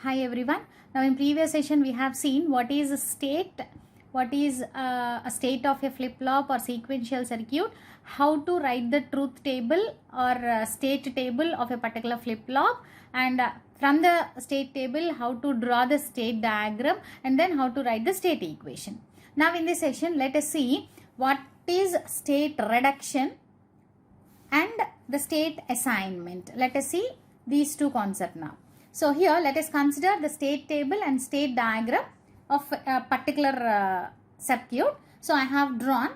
Hi everyone. Now in previous session we have seen what is a state, what is a state of a flip-flop or sequential circuit, how to write the truth table or state table of a particular flip-flop, and from the state table how to draw the state diagram, and then how to write the state equation. Now in this session let us see what is state reduction and the state assignment. Let us see these two concepts now. So here let us consider the state table and state diagram of a particular circuit. So I have drawn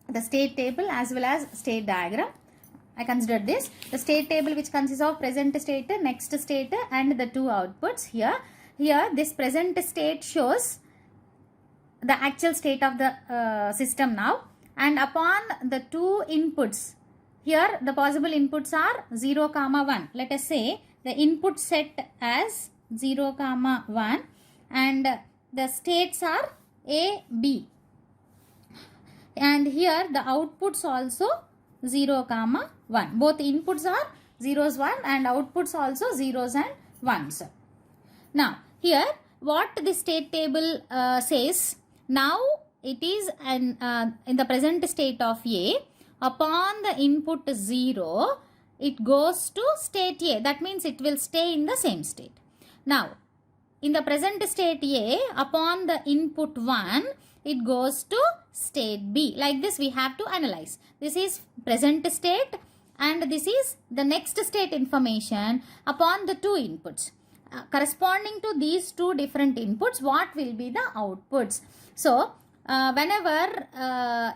the state table as well as state diagram. I consider this. The state table which consists of present state, next state and the two outputs here. Here this present state shows the actual state of the system now, and upon the two inputs, here the possible inputs are 0, 1. Let us say the input set as 0, 1 and the states are A, B. And here the outputs also 0, 1. Both inputs are 0s, 1 and outputs also 0s and 1s. Now here what the state table says, now it is in the present state of A. Upon the input 0, it goes to state A. That means it will stay in the same state. Now, in the present state A, upon the input 1, it goes to state B. Like this we have to analyze. This is present state and this is the next state information upon the two inputs. Corresponding to these two different inputs, what will be the outputs? So, whenever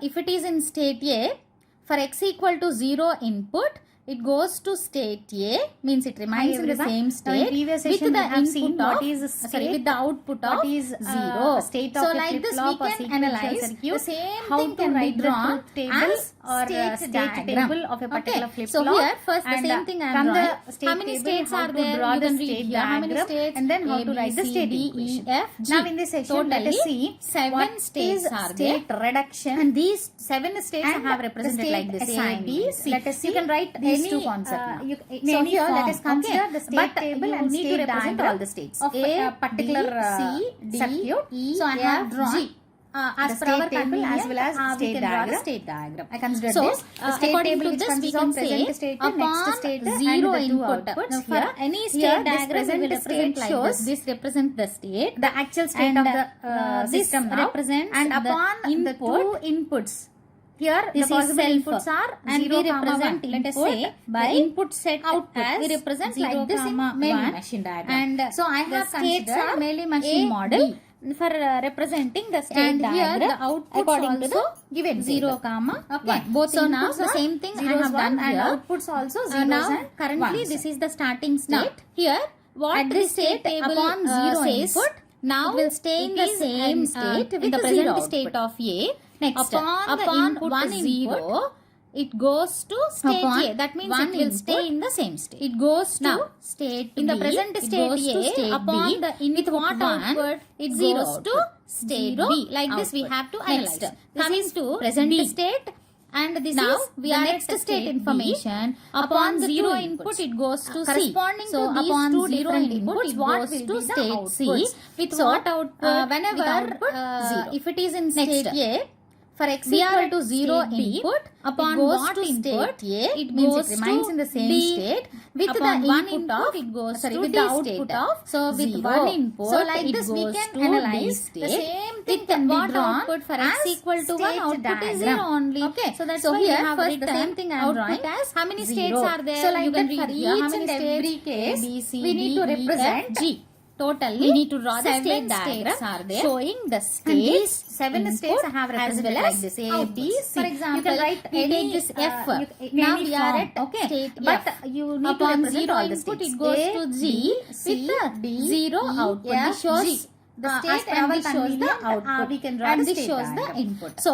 if it is in state A, for x equal to 0 input, it goes to state A, means it remains in the same state with the input of, with the output of 0. State So of like this we can analyze the same how thing to can be write the drawn truth table as or state diagram table of a particular flip-flop. So here first the And, same thing I am from drawing. the state How many table, states how are to there? draw You the can state read here. How many diagram states? and then how A, to B, write the C, state D, equation. E, F, G. Now in this section let us see 7 what states is are state there. reduction, And these 7 states I and have the represented state like this. A, B, assignment. C. Let us see You can write these any two concepts now. in So any here let form, us consider okay? the state But table you and need to state represent diagram all the states of a particular C, D, circuit. E, So I have F, drawn G. As the per our state table convenience, as well as we state can draw the diagram. state diagram. I consider So, this. The state according table to which this, we consists can of say present state, upon next state, 0 and the two input. outputs. Now, for Here, any state here this diagram, we present will represent state like shows this. This represents the state. the actual state And, of the this system now, represents and the upon the input. two inputs. Here This the is possible self, inputs are and 0, we represent 1. Let us input say by the input set output. as We represent 0, like this in 1. Meili machine diagram. And so I the have states considered are Meili machine A, model B. for representing the state And diagram. here the outputs according to also the given 0, table. okay. 1. Both So now inputs the are same thing I zeros, have done 1 and here. outputs also zeros Now and currently ones. this is the starting state. Now, Here what at the this state state table upon 0 says, input, now it will stay in it the is same state in with the the present zero state output. of A. Next, upon the input 1 0, it goes to state Upon A. That means one it will input, stay in the same state. it goes to Now, state in the B, present it state goes to A, state upon B, the input with what 1, output? it Zero goes output. to state Zero B. Like this we output. have to Next, analyze. this Coming is to present B. state, And this now is we the are next at state B. information. Upon Upon the 0 two input, inputs. it goes to C. Corresponding So to these upon two 0 different input, inputs, it what goes will to be the state C. outputs? With So, what output? whenever With output 0. if it is in Next. state A, for x We are equal at to 0 state B. input, Upon it goes what to input? state A, It means goes it remains to in the same D. state with Upon the one input input, of, it goes sorry, to with D the state. output of So with 0. one input, So like it this we goes can to analyze D the state. same thing With can be what drawn output for as x equal to 1, state output is 0 diagram. only. Okay. So that's So why here we have first written the same thing I am output drawing as how many 0. states are there? So like You can that read for here. How each many and states? every case, A, B, C, we need D, to E, represent F, G. Totally, we need to draw the 7 state states diagram are there, showing the and states. these 7 input states I have as represented well like as this A, outputs. B, C. For example, you can write we any, take this F. Now any we are form, at okay, state but F. You need upon to represent 0 all the input, states. it goes A, to G B, with C, the D, 0 E, output. F, This shows G. The as state per and our this shows the convenient, output. we can draw and the this state shows diagram. the input. So,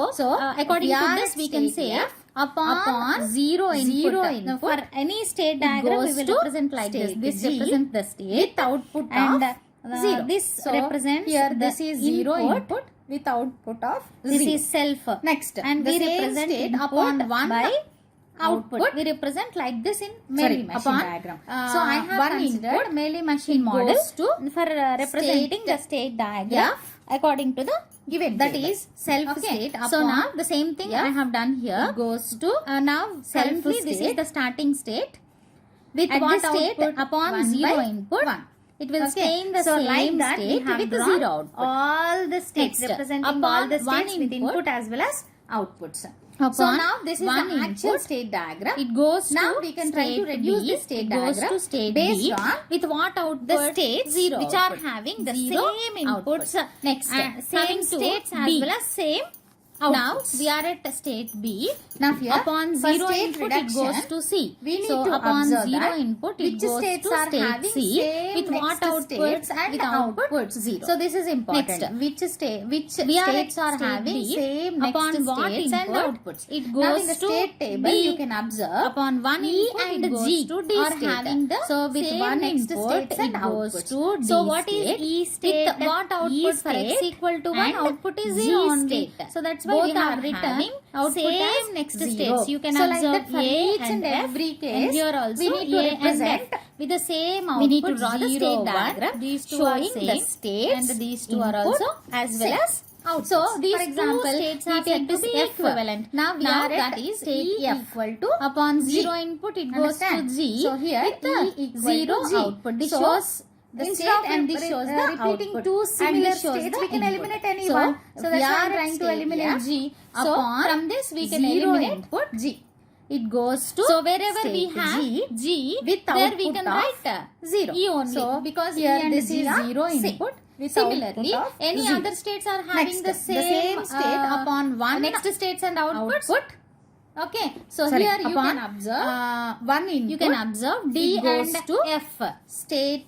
according we to are this, at we can state say F. upon 0 input. Now, for any state diagram, we goes will to represent like this. state This G represents the state with output and of 0. this So, represents here the this is 0 input. with output of 0. This is self. Next, And the we same represent state input upon 1 by output. We represent like this in Mealy machine diagram. So I have one considered input Mealy machine model goes to for representing the state diagram according to the given That table. is self state. So now the same thing I have done here. goes to Now currently this is state. the starting state with At what the state output upon 1 zero by input. 1. It will stay in the so same like that we state have with drawn zero output. all the states Next, representing upon all the one states with input, input as well as outputs. So Upon now this is one the actual input, state diagram. It goes Now to we can try to state reduce B. the state It goes diagram to state based B on with what output? the states zero which are output. having the Zero same inputs. output. Next, Same coming to states as B. well as same Now outputs. we are at state B. Now here Upon for zero state input reduction, it goes to C. we need So to upon observe zero that input it which goes states to are state having C same with what next output? states and With outputs. zero. So this is important. Next, which we are states at are state having B. same Upon next what states and input? outputs. It Now goes in the to state table B. you can observe Upon one E input and it goes G to D are state. having the So with same one next input states it and goes outputs. to D So what is state. E state? With what output? E For x state equal to 1 and output is G 0 only. state. So that's why Both we have are written having output same as next zero. states. You can So like observe that for A each and F, every and case here also we need to A and represent F with the same output. we need to draw the 0, state 1. diagram These two showing are same, the states and these two are input also as well same. as outputs. So these for example, two states we are take said to this be F. equivalent. Now we Now are that at is state E F equal to upon G. zero input it goes Understand? to G. So here with the E equal zero to G. output. This So, shows the instead state of and this shows the repeating output. two And similar this shows states, the we can input. eliminate any So, one. So we that's why are I'm at trying to state eliminate F. G. So Upon from this we can zero eliminate input G. it goes to So wherever we state have G with there we output can of write 0. E only. So because Here E and this G is are zero same. input. With Similarly, output of any 0. other states are having Next, the same state upon one next states and outputs. output. Okay, so Sorry, here you upon, can observe one input. you can observe D it goes and to F state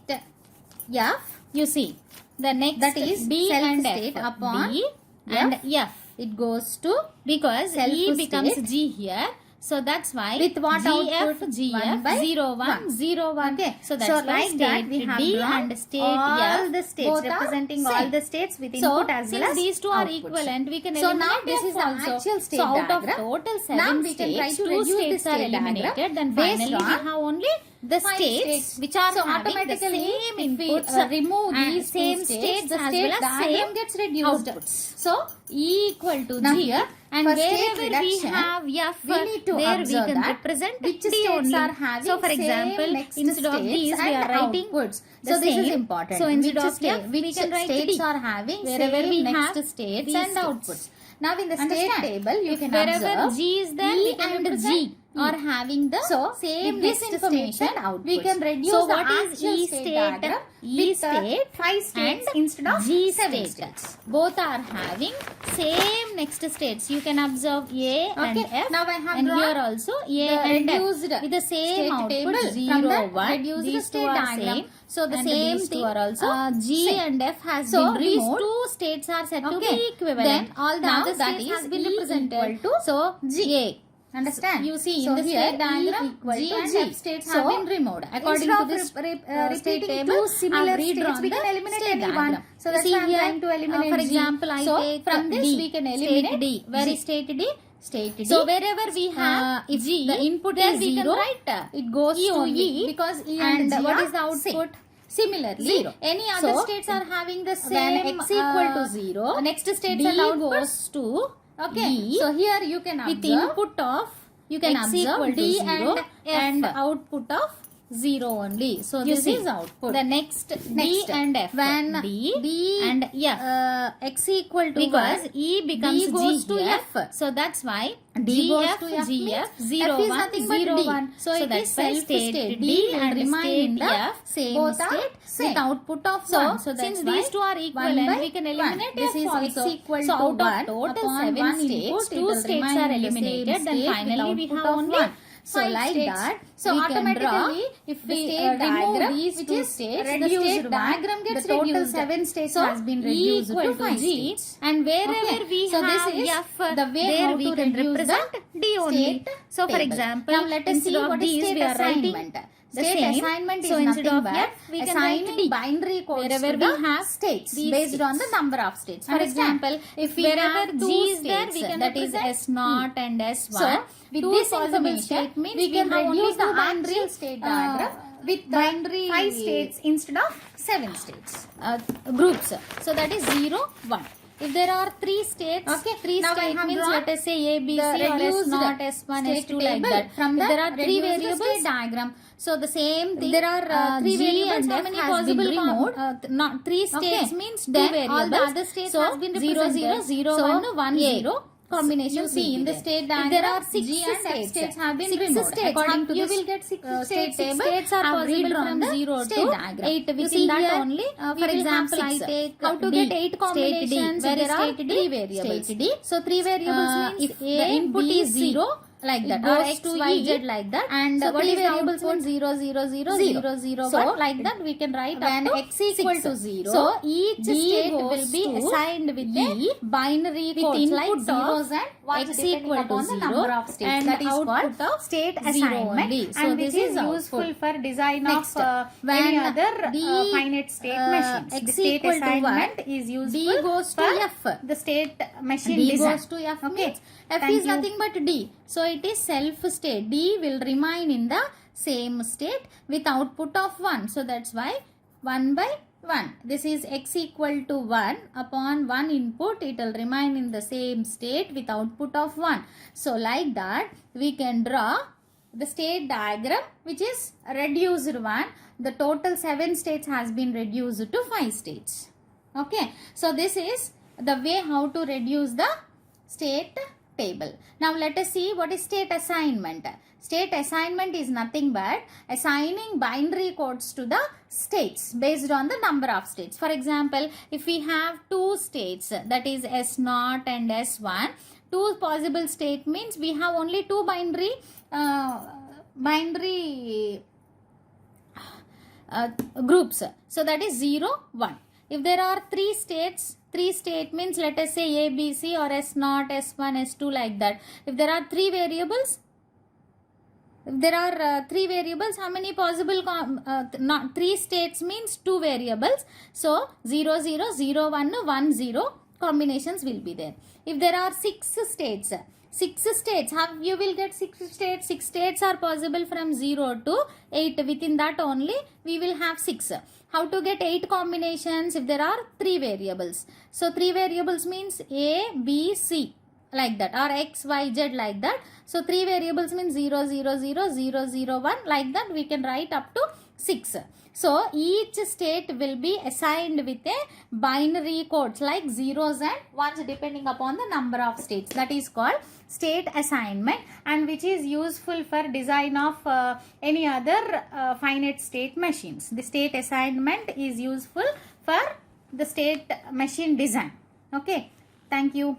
F. You see the next That is B and self-state F upon B and F. It goes to because E Self-state. becomes G here. So that's why With what GF, output? GF 1 by 0 1 1. 0 1. Okay. So that's why like that state we have D drawn and state all F the states both are representing all same. the states with So input as well since as these two are outputs. equivalent, we can So now eliminate this F is the also. actual state So out diagram. of total 7 Now we can try states, to 2 reduce the states are state eliminated. diagram Then based finally we on have only the five states which are so having the automatically same if we inputs, remove and these same two states the as state well as diagram same gets reduced. outputs. So E equal to Now G here, and for state wherever we reduction, have F we need to there we observe can that represent which D states only. are having So for same example next instead of states these we and are writing outputs. the So this is same. important. So instead Which of state, F which we can write states D are having wherever same we next have states these and states. outputs. Now in the Understand? state table you If can wherever observe G is there E we can and represent G E. are having the So, same with this next information, states and outputs. we can reduce so the what is actual E state, state diagram E with state 5 states and instead of G 7 state. states. Both are having same next states. You can observe A and Okay, F. now I have and drawn here also A the and F reduced with the same state output table. 0 From that 1. reduced These state two are diagram. same. So the And same these two thing are also G same. and F has So been these removed. two States are said to Okay. be equivalent. Then all the now other that states is has been E represented equal to so G. A. Understand? You see in so the here state diagram E equal G to and G. F states So, have been removed. According instead to of this state repeating table, two similar I've redrawn states, we can the eliminate state any diagram. one. So You that's see why I'm here, trying to eliminate for G. example, I So take from this D. we can State eliminate D. Where G. is state D? State D. So wherever we have if G, the input there is we can 0, write it goes E to only E because E and and G what are is the output? same. Similarly, 0. any other So, states are having the when same x equal to 0, next states D and outputs goes to Okay. E So here you can with observe input of you can x observe equal to D 0 and F. output of 0 only. So You this see, is output. The next D Next, and F. when D D and F. x equal to Because 1, E becomes D goes G to here. F. So that's why D goes GF, to F GF, means 0, F is 1, nothing but 0, D. 1. So it that's is why self-state. state D D will and remain in state the F same both are state same. with output of So, 1. So since since why these two are 1 equivalent, by we can 1. eliminate This F is also. x equal So to out 1 of total upon 7 one states, input, it 2 will states remain are in the same eliminated. Then state with finally we output have of only 1. So 5 like states. that, So we can draw automatically, if the we state remove diagram, these which two is states, the reduced state one. diagram gets The total reduced. 7 states So has been E reduced equal to to 5 G, states. and wherever Okay. we So this have is F, the way there how we to can reduce represent the D only. state So for table. example, Now let us instead see of what is these state we are writing assignment. the state same. assignment So is instead nothing of but F, we can write assigning D. binary codes Wherever to we the have states these based states. on the number of states. For example, if we wherever have two G is there, states, we can that is represent S0 and S1. So, with Two this possible information, state means we can have only reduce the two binary actual state diagram with binary 5 states instead of 7 states. Groups. So that is 0, 1. If there are 3 states, Okay, 3 now I states have means drawn let us say A, B, the C or reduced S0, S1, state S2 like table that. from If the there are 3 reduced variables, state diagram. so the same thing. There are 3 G variables. and How F many has been possible? removed. Not 3 states Okay. means 2 Then variables. all the other states so has been 0, 0, represented. 0, So 1, 1, A. 0 combinations. You see will in be the there. state If diagram, there are 6 G and F states have been 6 removed. states, According to you this will get 6 state states. 6 table, states are have possible redrawn from the 0 state to diagram. 8. You Within see that here, only, for we will have example, I 6. take How to D, get 8 state D. combinations? Where is There are state D? 3 variables. State D. So 3 variables means If A, the input B, is C, 0, like that, it or goes X, to Y, E, Z like that, and so what three is variables output? means 0, 0, 0, 0. 0, 0, So, 1. Like that we can write when up to X equal 6. to 0, So each D state goes will be to assigned with E a binary with codes input like zeros of and ones X depending equal to upon the 0 number of states. and That is output called of state 0 assignment, only. So and which this is is useful output. for design Next, of when any other D, finite state machines. X The state equal to 1, assignment is useful D goes to for F. the state machine D design. goes to F Okay. means F Thank is you. nothing but D. So it is self state. D will remain in the same state with output of 1. So that's why 1 by 1. This is X equal to 1. Upon 1 input, it will remain in the same state with output of 1. So like that, we can draw the state diagram which is reduced one. The total 7 states has been reduced to 5 states. Okay. So this is the way how to reduce the state table. Now let us see what is state assignment. State assignment is nothing but assigning binary codes to the states based on the number of states. For example, if we have 2 states, that is S0 and S1, 2 possible state means we have only 2 binary groups. So that is 0, 1. If there are 3 states, 3 state means let us say A, B, C or S0, S1, S2 like that. If there are 3 variables, how many possible, not 3 states means 2 variables. So 0, 0, 0, 1, 1, 0 combinations will be there. If there are 6 states, you will get 6 states. 6 states are possible from 0 to 8. Within that only we will have 6. How to get 8 combinations if there are 3 variables? So 3 variables means A, B, C like that, or X, Y, Z like that. So 3 variables means 0, 0, 0, 0, 0, 1 like that we can write up to 6. So each state will be assigned with a binary codes like zeros and ones depending upon the number of states. That is called state assignment, and which is useful for design of any other finite state machines. The state assignment is useful for the state machine design. Okay. Thank you.